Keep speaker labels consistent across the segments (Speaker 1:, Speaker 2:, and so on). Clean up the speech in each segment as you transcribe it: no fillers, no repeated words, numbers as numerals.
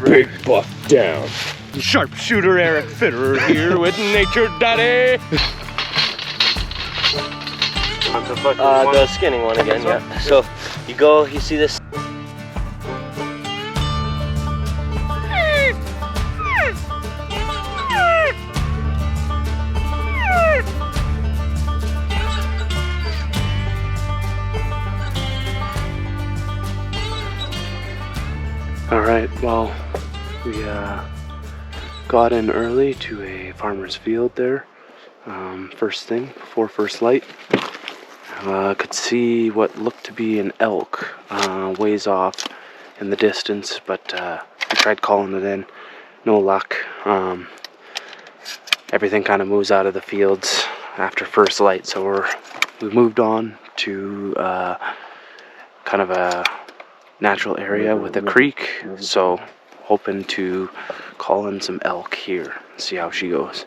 Speaker 1: Big buck down.
Speaker 2: Sharpshooter Eric Fitterer here with Nature Daddy.
Speaker 3: The skinning one again, yeah. So you go, you see this.
Speaker 1: All right, well, we got in early to a farmer's field there. First thing, before first light. Could see what looked to be an elk ways off in the distance, but we tried calling it in. No luck. Everything kind of moves out of the fields after first light, so we moved on to kind of a natural area with a creek, so hoping to call in some elk here, see how she goes.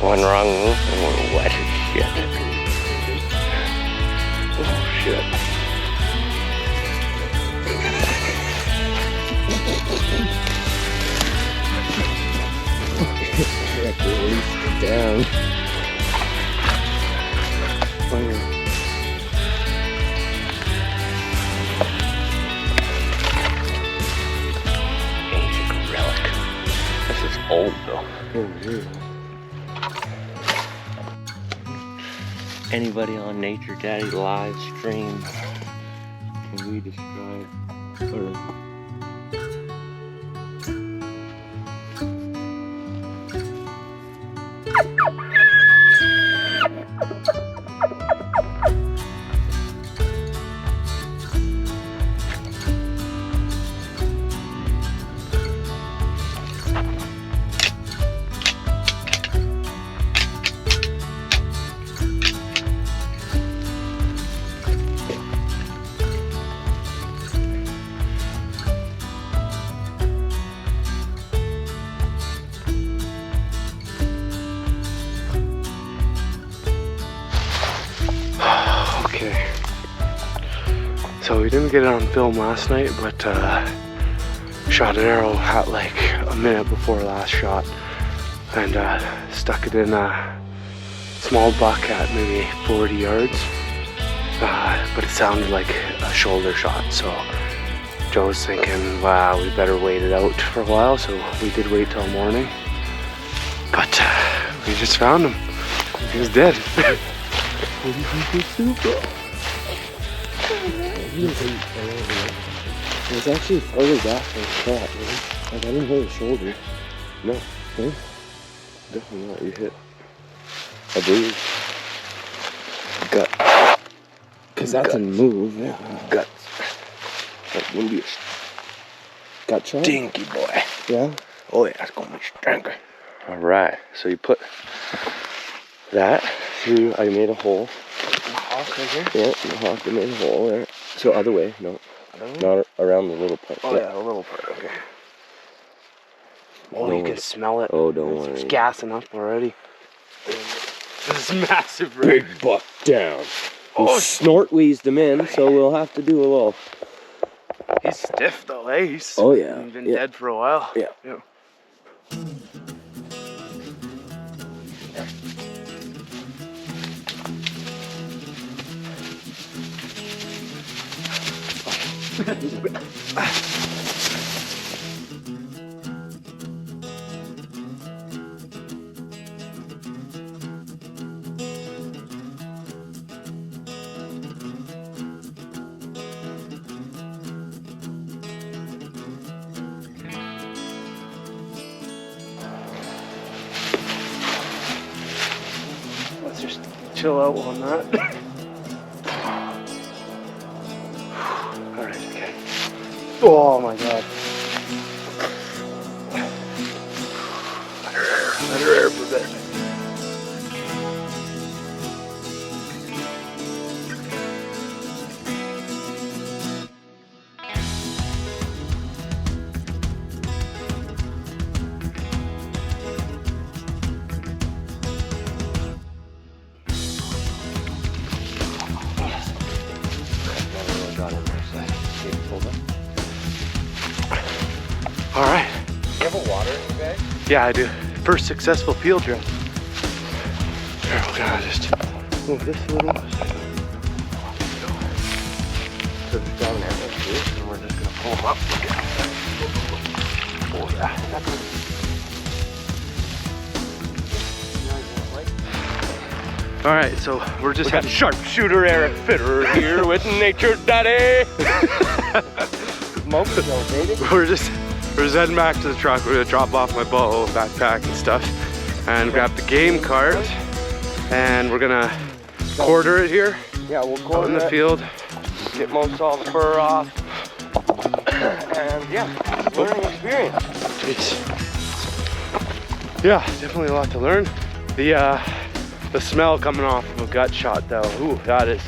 Speaker 3: One wrong move and we're wet as shit. Oh shit.
Speaker 1: You have to release it down.
Speaker 3: Ancient relic. This is old though.
Speaker 1: Oh, yeah.
Speaker 3: Anybody on Nature Daddy live stream, can we describe or
Speaker 1: Okay, so we didn't get it on film last night, but shot an arrow at like a minute before last shot, and stuck it in a small buck at maybe 40 yards, but it sounded like a shoulder shot, so Joe was thinking, wow, we better wait it out for a while, so we did wait till morning, but we just found him. He was dead. It was actually farther back than I thought, man. Like, I didn't hit his shoulder. No. Huh? Definitely not. You hit, I believe, gut. Because that's a move, yeah.
Speaker 3: guts? That's gonna be a
Speaker 1: Gut shot?
Speaker 3: stinky boy.
Speaker 1: Yeah?
Speaker 3: Oh yeah, it's gonna be stinky. Alright, so you put that through, I made a hole.
Speaker 2: Hawk right here?
Speaker 3: Yeah, the hawk, I made a hole there. So other way, no. Not around the little part.
Speaker 2: Oh yeah, a little part, okay. Oh,
Speaker 3: No
Speaker 2: you can
Speaker 3: worry.
Speaker 2: smell it.
Speaker 3: Oh, don't
Speaker 2: It's
Speaker 3: worry.
Speaker 2: gassing up already. This is massive,
Speaker 1: Big buck down.
Speaker 2: Oh,
Speaker 3: Snort wheezed him in, so we'll have to do a little.
Speaker 2: he's stiff though, eh? He's
Speaker 3: Oh, yeah.
Speaker 2: been
Speaker 3: Yeah.
Speaker 2: dead for a while.
Speaker 3: Yeah.
Speaker 1: chill out on that. All right, okay. Oh my God. Under air for a bit. All right.
Speaker 3: Do you have a water in your bag?
Speaker 1: Yeah, I do. First successful field trip. Here, we're gonna just move this a little.
Speaker 3: So there's down there, and we're just gonna pull them up.
Speaker 1: Oh yeah, that's good. All right, so we're just
Speaker 2: Got sharpshooter Eric Fitterer here with Nature Daddy.
Speaker 3: Smoke, baby.
Speaker 1: We're just heading back to the truck. We're gonna drop off my bow, backpack and stuff, and grab the game cart, and we're gonna quarter it here
Speaker 3: Yeah, we'll go
Speaker 1: out in the field.
Speaker 3: get most all the fur off. And yeah, learning experience.
Speaker 1: Jeez. Yeah, definitely a lot to learn. The smell coming off of a gut shot though, ooh, that is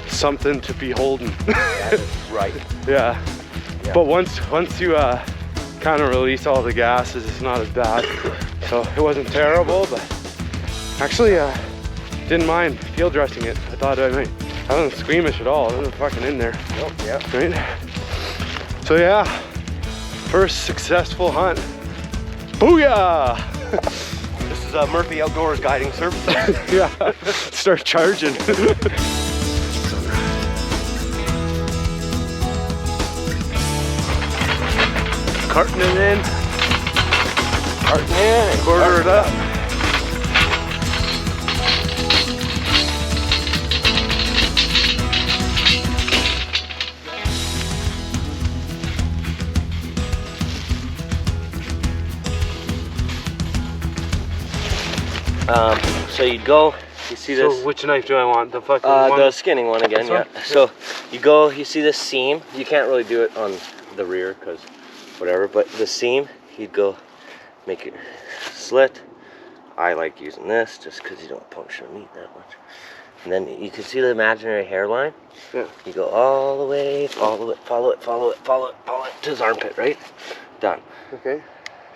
Speaker 1: something to beholden.
Speaker 3: That is right.
Speaker 1: Yeah. But once you kind of release all the gases, it's not as bad. So it wasn't terrible, but actually didn't mind field dressing it. I thought I wasn't squeamish at all. I wasn't fucking in there.
Speaker 3: Oh, yeah.
Speaker 1: Right? So yeah, first successful hunt. Booyah!
Speaker 3: This is Murphy Outdoors Guiding Service.
Speaker 1: Yeah, start charging. Carting it in.
Speaker 3: Carting in and
Speaker 1: Quarter it up.
Speaker 3: So you go, you see this.
Speaker 1: So which knife do I want? The fucking
Speaker 3: The
Speaker 1: one?
Speaker 3: skinning one again,
Speaker 1: This
Speaker 3: yeah.
Speaker 1: one?
Speaker 3: So you go, you see this seam. You can't really do it on the rear because whatever, but the seam, you'd go make it slit. I like using this just because you don't puncture meat that much. And then you can see the imaginary hairline.
Speaker 1: Yeah.
Speaker 3: You go all the way, follow it to his armpit, right? Done.
Speaker 1: Okay.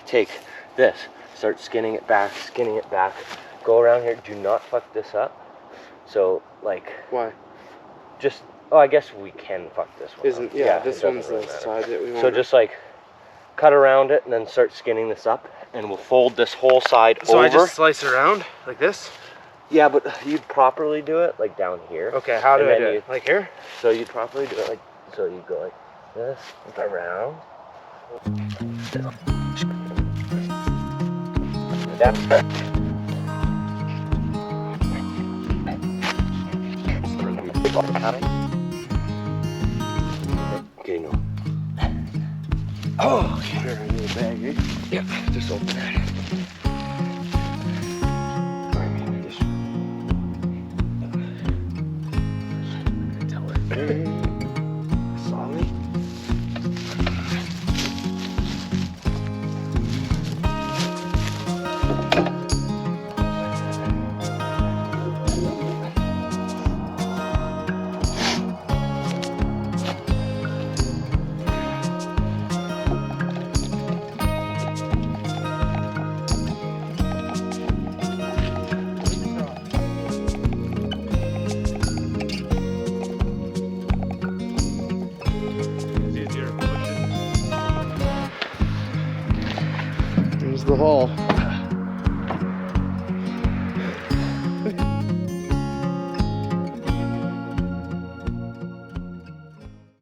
Speaker 3: Take this, start skinning it back. Go around here, do not fuck this up. So like,
Speaker 1: Why?
Speaker 3: just, oh, I guess we can fuck this one
Speaker 1: Isn't
Speaker 3: up.
Speaker 1: this
Speaker 3: it doesn't
Speaker 1: one's
Speaker 3: really
Speaker 1: the
Speaker 3: matter.
Speaker 1: side that we want.
Speaker 3: So just like cut around it and then start skinning this up, and we'll fold this whole side
Speaker 1: so
Speaker 3: over.
Speaker 1: I just slice it around like this.
Speaker 3: Yeah, but you'd properly do it like down here.
Speaker 1: Okay, how do
Speaker 3: And
Speaker 1: I
Speaker 3: then
Speaker 1: do it? Like here?
Speaker 3: So you'd properly do it like, so you go like this, around. Okay, no.
Speaker 1: Oh, okay. Here, I need a bag, eh?
Speaker 3: Yeah, just open that.
Speaker 1: I mean, I just... Solid. Here's the hole.